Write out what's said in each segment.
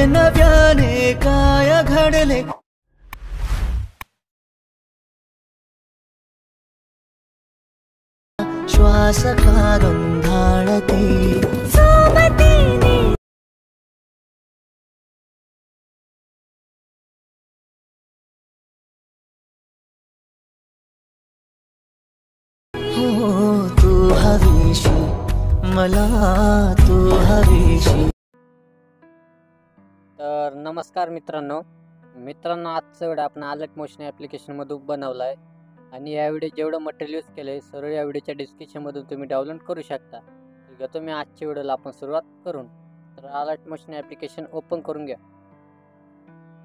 नव्याने काय घडले श्वास का गंधाळते सोबतीने हो तू हवीशी मला तू हवीशी। तर नमस्कार मित्रांनो आजचा व्हिडिओ आपण अलर्ट मोशन ॲप्लिकेशनमधून बनवला आहे आणि या व्हिडिओ जेवढं मटेरियल यूज केलं आहे सर्व या व्हिडिओच्या डिस्क्रिप्शनमधून तुम्ही डाउनलोड करू शकता। ठीक आहे, तुम्ही आजच्या व्हिडिओला आपण सुरुवात करून तर अलर्ट मोशन ॲप्लिकेशन ओपन करून घ्या।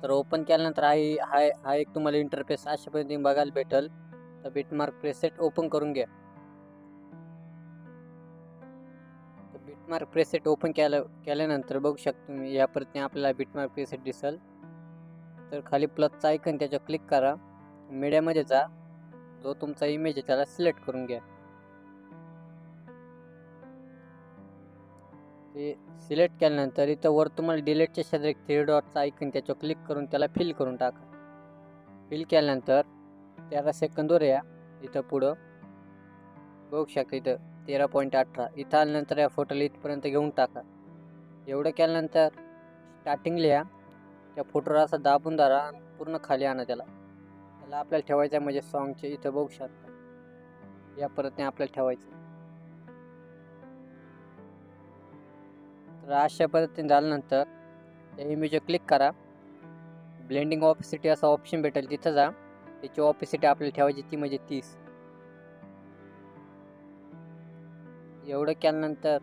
तर ओपन केल्यानंतर हा एक तुम्हाला इंटरफेस अशा पद्धतीने बघायला भेटेल। तर बिटमार्क प्रेसेट ओपन करून घ्या। तर बिटमार्क प्रेसेट ओपन केल्यानंतर बघू शकता तुम्ही या पद्धतीने आपल्याला बिटमार्क प्रेसेट दिसेल। तर खाली प्लसचा आयकॉन त्याच्यावर क्लिक करा, मीडियामध्ये जा, जो तुमचा इमेज आहे त्याला सिलेक्ट करून घ्या। ते सिलेक्ट केल्यानंतर इथं वर तुम्हाला डिलीटच्या शेजारी एक 3 डॉटचा आयकॉन त्याच्यावर क्लिक करून त्याला फिल करून टाका। फिल केल्यानंतर 13 सेकंदवर या, इथं पुढं बघू शकता इथं 13.18 इथं आल्यानंतर या फोटोला इथपर्यंत घेऊन टाका। एवढं केल्यानंतर स्टार्टिंग लिहा, त्या फोटोला असं दाबून धरा आणि पूर्ण खाली आणा त्याला आपल्याला ठेवायचं म्हणजे सॉन्गचे इथं बघू शकता या पद्धतीने आपल्याला ठेवायचं। तर अशा पद्धतीने झाल्यानंतर त्या इमेजवर क्लिक करा, ब्लेंडिंग ऑपेसिटी असा ऑप्शन भेटेल तिथं जा, त्याची ऑपेसिटी आपल्याला ठेवायची ती म्हणजे 30। एवढं केल्यानंतर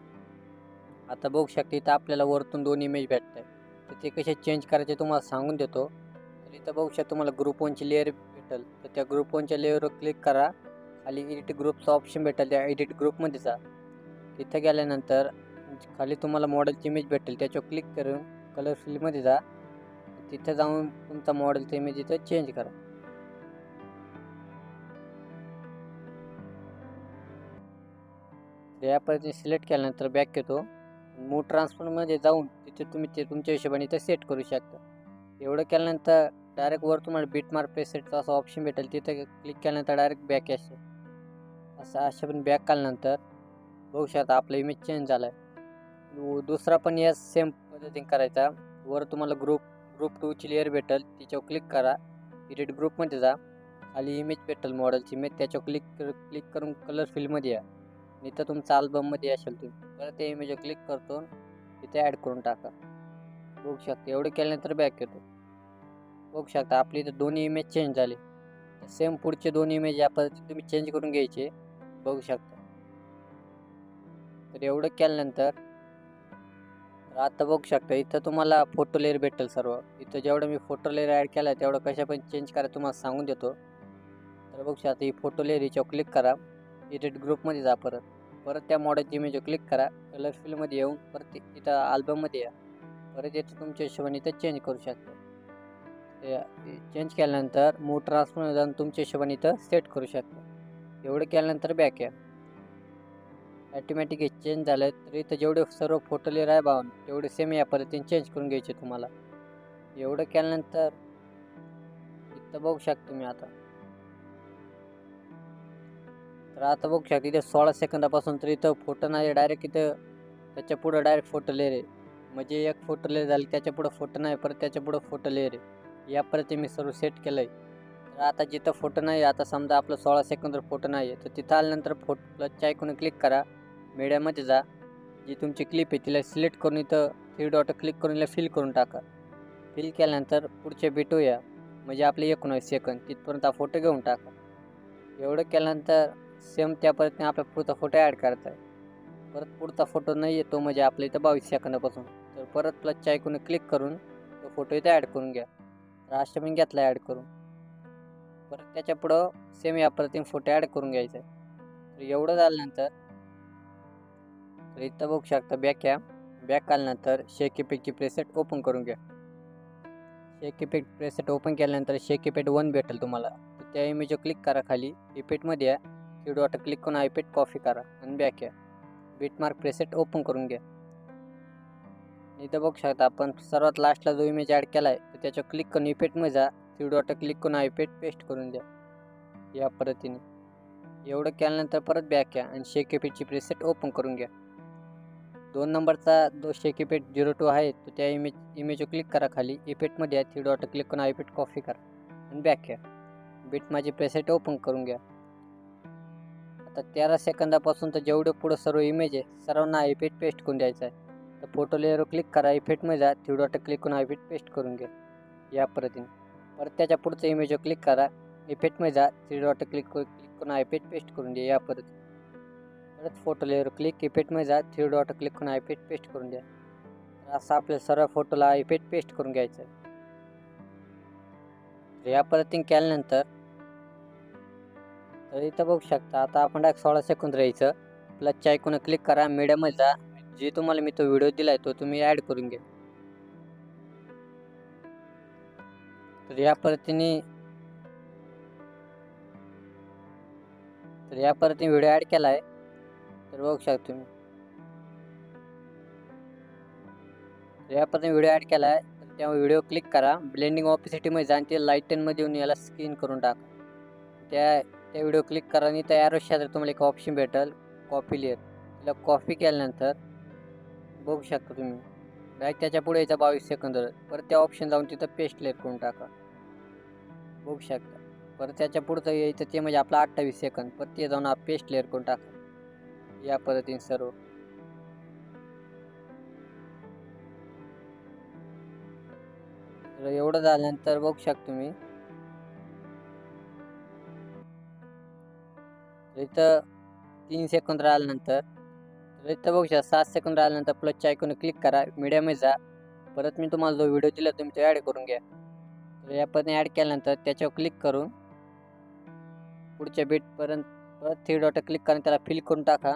आता बघू शकता इथं आपल्याला वरतून 2 इमेज भेटत आहे, तर ते कसे चेंज करायचे तुम्हाला सांगून देतो। तर इथं बघू शकता तुम्हाला ग्रुप 1ची लेअर भेटेल, तर त्या ग्रुप 1च्या लेअरवर क्लिक करा, खाली एडिट ग्रुपचा ऑप्शन भेटेल, त्या एडिट ग्रुपमध्ये जा। तिथं गेल्यानंतर खाली तुम्हाला मॉडेलची इमेज भेटेल, त्याच्यावर क्लिक करून कलर फिलमध्ये जा, तिथं जाऊन तुमचा मॉडेलचा इमेज इथं चेंज करा। या पद्धतीने सिलेक्ट केल्यानंतर बॅक येतो, मूव ट्रान्सफॉर्ममध्ये जाऊन तिथे तुम्ही ते तुमच्या हिशोबाने इथं सेट करू शकता। एवढं केल्यानंतर डायरेक्ट वर तुम्हाला बिटमार्क प्रेसेटचा असा ऑप्शन भेटेल, तिथं क्लिक केल्यानंतर डायरेक्ट बॅक येते। अशा पण बॅक काढल्यानंतर बघू शकता आपला इमेज चेंज झाला आहे। दुसरा पण या सेम पद्धतीने करायचा, वर तुम्हाला ग्रुप 2ची लेअर भेटेल, तिच्यावर क्लिक करा, एडिट ग्रुपमध्ये जा, खाली इमेज भेटेल मॉडेलची इमेज, त्याच्यावर क्लिक करून कलर फिलमध्ये या, इथं तुमचा अल्बममध्ये असेल तुम्ही परत त्या इमेजवर क्लिक करतो, इथे ॲड करून टाका। बघू शकता एवढं केल्यानंतर बॅक येतो, बघू शकता आपली इथं दोन्ही इमेज चेंज झाले। सेम पुढचे 2 इमेज या पद्धतीने तुम्ही चेंज करून घ्यायचे, बघू शकता। तर एवढं केल्यानंतर आता बघू शकता इथं तुम्हाला फोटो लेअर भेटेल सर्व, इथं जेवढं मी फोटो लेअर ॲड केला आहे तेवढं कशा पण चेंज करा तुम्हाला सांगून देतो। तर बघू शकता ही फोटो लेअर हिच्यावर क्लिक करा, एडिट ग्रुपमध्ये जा, परत त्या मॉडेलची इमेजवर क्लिक करा, कलर फिलमध्ये येऊन परत इथं अल्बममध्ये या, परत इथं तुमच्या हिशोबाने इथं चेंज करू शकता। चेंज केल्यानंतर मूव ट्रान्सफॉर्ममध्ये जाऊन तुमच्या हिशोबाने इथं सेट करू शकता। एवढं केल्यानंतर बॅक या, ॲटोमॅटिक हे चेंज झालं। तर इथं जेवढे सर्व फोटो लेअर आहे भावून तेवढे सेम या पद्धतीने चेंज करून घ्यायचे तुम्हाला। एवढं केल्यानंतर इथं बघू शकता तुम्ही आता बघू शकता इथे 16 सेकंदापासून तर इथं फोटो नाही, डायरेक्ट इथं त्याच्या पुढं डायरेक्ट फोटो लेअर आहे, म्हणजे एक फोटो लेअर झाली त्याच्या पुढं फोटो नाही, परत त्याच्या पुढं फोटो लेअर आहे, या पद्धतीने मी सर्व सेट केलं आहे। तर आता जिथं फोटो नाही, आता समजा आपलं 16 सेकंदवर फोटो नाही आहे, तर तिथं आल्यानंतर प्लसच्या आयकॉनवर क्लिक करा, मीडियामध्ये जा, जी तुमची क्लिप आहे तिला सिलेक्ट करून इथं 3 डॉट क्लिक करून तिला फिल करून टाका। फिल केल्यानंतर पुढचे भेटू या, म्हणजे आपले 19 सेकंद तिथपर्यंत हा फोटो घेऊन टाका। एवढं केल्यानंतर सेम त्या पद्धतीने आपला पुढचा फोटो ॲड करायचा आहे, परत पुढचा फोटो नाही येतो म्हणजे आपल्या इथं 22 सेकंदापासून, तर परत प्लसच्या आयकॉनवर क्लिक करून तो फोटो इथं ॲड करून घ्या। तर अशा मी घेतला ॲड करून, परत त्याच्या पुढं सेम या पद्धतीने फोटो ॲड करून घ्यायचा आहे। तर एवढं झाल्यानंतर तर इथं बघू शकता बॅक या, बॅक आल्यानंतर शेक इफेक्टची प्रेसेट ओपन करून घ्या। शेक इफेक्ट प्रेसेट ओपन केल्यानंतर शेक इफेक्ट 1 भेटेल तुम्हाला, तर त्या इमेजवर क्लिक करा, खाली इफेक्टमध्ये या, 3 डॉट क्लिक करून इफेक्ट कॉपी करा आणि बॅक या, बिटमार्क प्रेसेट ओपन करून घ्या। इथं बघू शकता आपण सर्वात लास्टला जो इमेज ॲड केला आहे तर त्याच्यावर क्लिक करून इफेक्टमध्ये जा, 3 डॉट क्लिक करून हा इफेक्ट पेस्ट करून द्या या पद्धतीने. एवढं केल्यानंतर परत बॅक या आणि शेक इफेक्टची प्रेसेट ओपन करून घ्या. 2 नंबरचा जो शेक इफेक्ट 02 आहे तो त्या इमेजवर क्लिक करा, खाली इफेक्टमध्ये या 3 डॉट क्लिक करून हा इफेक्ट कॉपी करा आणि बॅक या. बीट माझी प्रेसेट ओपन करून घ्या. आता 13 सेकंदापासून तर जेवढे पुढं सर्व इमेज आहे सर्वांना हा इफेक्ट पेस्ट करून द्यायचा आहे. तर फोटो लेअरवर क्लिक करा, इफेक्टमध्ये जा, 3 डॉट क्लिक करून हा इफेक्ट पेस्ट करून घ्या या पद्धतीने. परत त्याच्या पुढच्या इमेजवर क्लिक करा, इफेक्टमध्ये जा, 3 डॉट क्लिक करून हा इफेक्ट पेस्ट करून द्या या पद्धतीने. परत फोटो लेअरवर क्लिक, इफेक्टमध्ये जा, 3 डॉट क्लिक करून हा इफेक्ट पेस्ट करून द्या. असं आपल्या सर्व फोटोला इफेक्ट पेस्ट करून घ्यायचं आहे. तर या पद्धतीने केल्यानंतर तर इथं बघू शकता आता आपण डायरेक्ट 16 सेकंद राहायचं. प्लसच्या आयकॉनवर क्लिक करा, मीडियामध्ये जा, जे तुम्हाला मी तो व्हिडिओ दिलाय तो तुम्ही ॲड करून घ्या. तर या पद्धतीने व्हिडिओ ॲड केला आहे. तर बघू शकता तुम्ही. तर या पद्धतीने व्हिडिओ ॲड केला आहे. तर त्या व्हिडिओ क्लिक करा, ब्लेंडिंग ऑपॅसिटीमध्ये जा आणि ते लाईट 10मध्ये येऊन याला स्क्रीन करून टाका. त्या व्हिडिओ क्लिक करा आणि त्या ॲरो शेजारी तुम्हाला एक ऑप्शन भेटेल कॉपी लेअर. त्याला कॉपी केल्यानंतर बघू शकता तुम्ही डायरेक्ट त्याच्या पुढे यायचा 22 सेकंद. परत त्या ऑप्शन जाऊन तिथं पेस्ट लेअर करून टाका. बघू शकता. परत त्याच्या पुढचं यायचं ते म्हणजे आपला 28 सेकंद. परत ते जाऊन पेस्ट लेअर करून टाका या पद्धतीने सर्व. तर एवढं झाल्यानंतर बघू शकता तुम्ही इथं 3 सेकंद राहिल्यानंतर तर इथं बघू शकता 7 सेकंद राहिल्यानंतर प्लसच्या आयकॉनवर क्लिक करा, मीडियामध्ये जा. परत मी तुम्हाला जो व्हिडिओ दिला तुम्ही तो ॲड करून घ्या. तर या पद्धतीने ॲड केल्यानंतर त्याच्यावर क्लिक करून पुढच्या बीटपर्यंत परत 3 डॉट क्लिक करून त्याला फिल करून टाका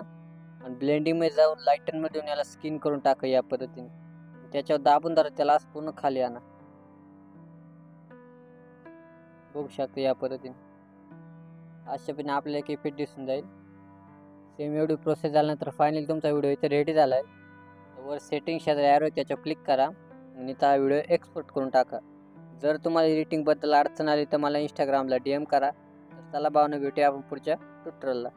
आणि ब्लेंडिंगमध्ये जाऊन लाईटनमध्ये येऊन याला स्किन करून टाका या पद्धतीने. त्याच्यावर दाबून धरा, त्याला पूर्ण खाली आणा. बघू शकता या पद्धतीने अशा पद्धतीने आपल्याला एक इफेक्ट दिसून जाईल. सेम एवढी प्रोसेस झाल्यानंतर फायनली तुमचा व्हिडिओ इथे रेडी झाला आहे. वर सेटिंग शेजारी ॲरो त्याच्यावर क्लिक करा आणि त्या व्हिडिओ एक्सपोर्ट करून टाका. जर तुम्हाला एडिटिंगबद्दल अडचण आली तर मला इंस्टाग्रामला DM करा. तर चला भावना भेटूया आपण पुढच्या ट्युटोरियलला.